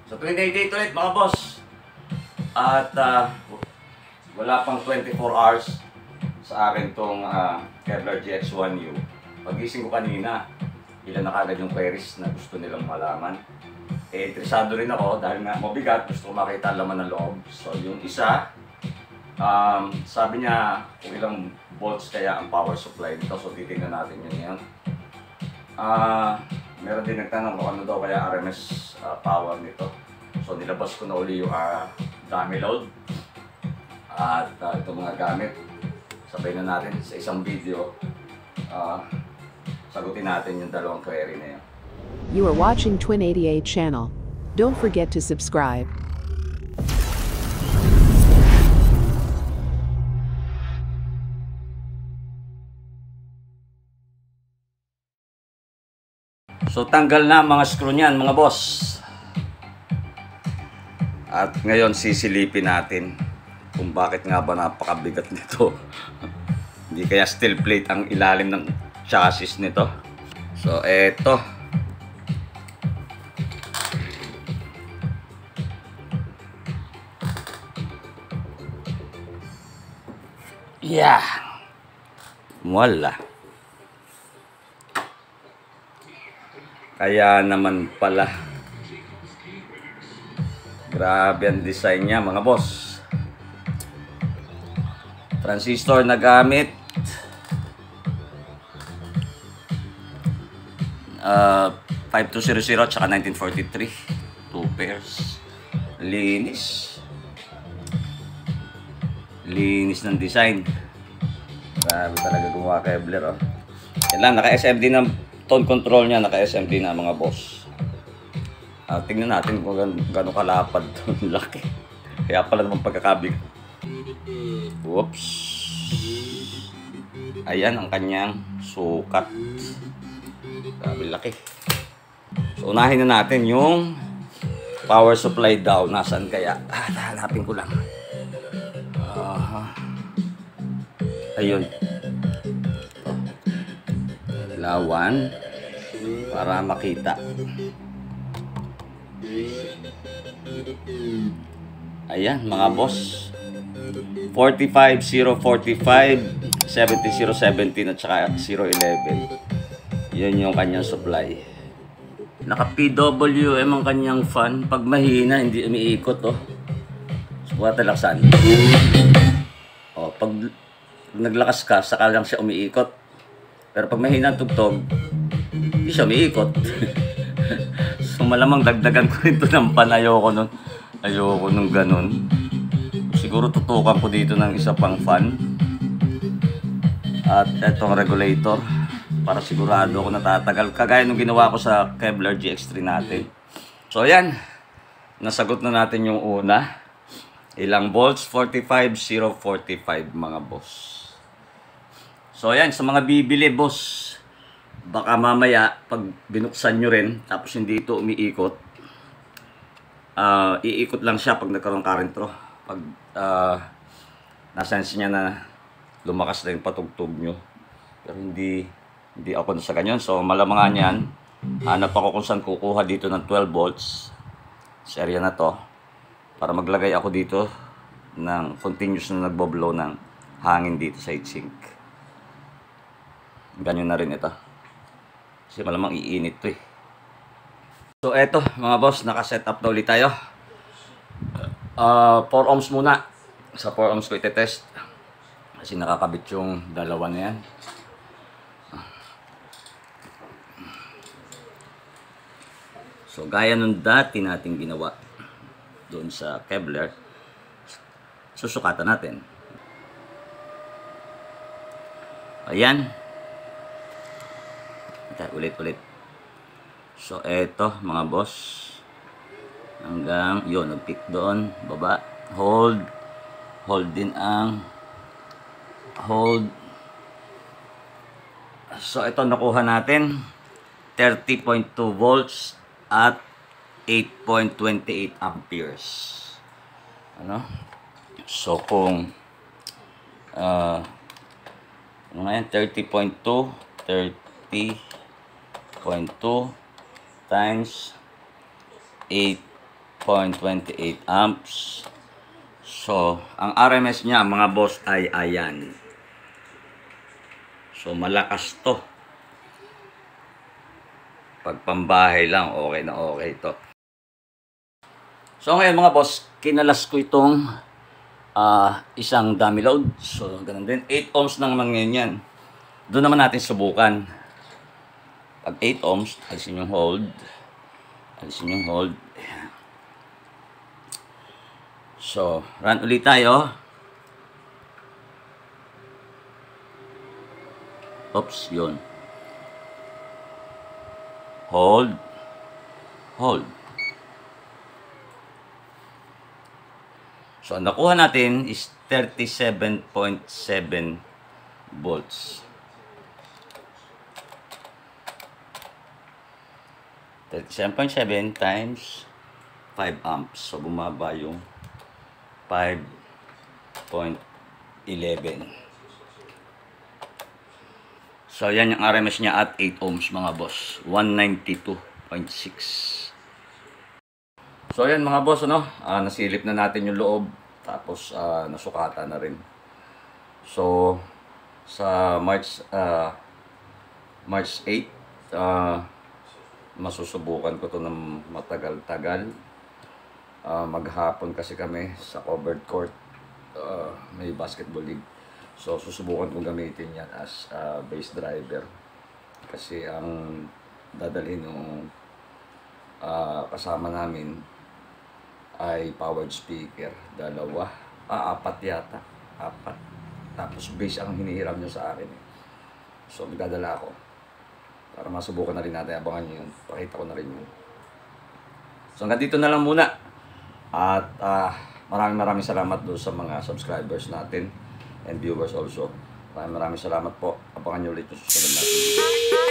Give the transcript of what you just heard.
So 28 ulit mga boss. At wala pang 24 hours sa akin tong Kevlar GX1U. Pagising ko kanina, ilan na kagad yung queries na gusto nilang malaman. Interesado rin ako dahil nga mabigat, gusto ko makita ang laman ng loob. So yung isa, sabi niya kung ilang volts kaya ang power supply dito. So titingnan natin yun ngayon. Meron din nagtanong kung ano daw kaya RMS power nito. So nilabas ko na uli yung dummy load. At ito mga gamit. Sabay na natin sa isang video. Sagutin natin yung dalawang query na yun. You are watching Twin88 channel. Don't forget to subscribe. So tanggal na mga screw niyan mga boss. At ngayon sisilipin natin kung bakit nga ba napakabigat nito. Hindi kaya steel plate ang ilalim ng chassis nito. So eto. Yeah. Wala. Kaya naman pala. Grabe ang design niya mga boss. Transistor na gamit. 5200 at saka 1943. 2 pairs. Linis. Linis ng design. Grabe talaga gumawa Kevlar, oh. Yan lang, naka-SMD na tone control niya, naka-SMD na mga boss. Tingnan natin kung gano'ng kalapad ito. Laki. Kaya pala naman pagkakabig. Whoops. Ayan ang kanyang sukat. Grabe laki. So unahin na natin yung power supply daw. Nasaan kaya? Hanapin ko lang. Ayun. Lawan. Para makita. Ayan mga boss. 45-045, 70-017 at saka 011. Yun yung kanyang supply. Naka PWM ang kanyang fan. Pag mahina hindi umiikot, oh. Subukan talaksan. Oh, pag naglakas ka, saka lang siya umiikot. Pero pag mahina ang tugtog, hindi siya umiikot. So malamang dagdagan ko rin ito ng pan. Ayoko nun. Ayoko nung ganun. Siguro tutukan ko dito ng isa pang fan. At etong regulator. Para sigurado ako natatagal. Kagaya nung ginawa ko sa Kevlar GX3 natin. So ayan. Nasagot na natin yung una. Ilang volts? 45-045 mga boss. So ayan, sa mga bibili boss, baka mamaya pag binuksan nyo rin tapos hindi ito umiikot, iikot lang siya pag nagkaroon current through. Pag nasense niya na lumakas na yung patugtog nyo. Pero hindi ako sa ganyan. So malamangan yan. Hanap ako kung saan kukuha dito ng 12 volts sa area na to para maglagay ako dito ng continuous na nagboblow ng hangin dito sa heatsink. Ganyan na rin ito. Kasi malamang iinit to eh. So eto mga boss, naka-set up na ulit tayo. 4 ohms muna. Sa 4 ohms ko ite-test. Kasi nakakabit yung dalawa na yan. So gaya nung dati nating ginawa doon sa Kevlar, susukatan natin. Ayan. Ulit. So eto mga boss, hanggang yun, nag-pick doon, baba, hold din ang hold. So ito nakuha natin 30.2 volts at 8.28 amperes. Ano? So kung ano nga yan, 30.2 times 8 0.28 amps. So, ang RMS niya, mga boss, ay ayan. So, malakas to. Pag pambahay lang, okay na okay to. So, ngayon mga boss, kinalas ko itong isang dummy load. So, ganun din. 8 ohms lang naman ngayon yan. Doon naman natin subukan. Pag 8 ohms, alisin yung hold. Alisin yung hold. So, run ulit tayo. Oops, yun. Hold. Hold. So, ang nakuha natin is 37.7 volts. 37.7 times 5 amps. So, bumaba yung 5.11. So, yan yung RMS niya at 8 ohms mga boss. 192.6. So, yan mga boss, ano? Nasilip na natin yung loob. Tapos, nasukatan na rin. So, sa March 8, masusubukan ko to ng matagal-tagal. Maghapon kasi kami sa covered court, may basketball league. So susubukan kong gamitin yan as base driver. Kasi ang dadalhin ng kasama namin ay powered speaker. Apat yata. Apat. Tapos base ang hinihiram nyo sa akin. So magdadala ako. Para masubukan na rin natin. Abangan nyo yun. Pakita ko na rin yun. So hanggang dito na lang muna. At maraming salamat doon sa mga subscribers natin and viewers also. Maraming salamat po. Abangan nyo ulit yung susunod natin.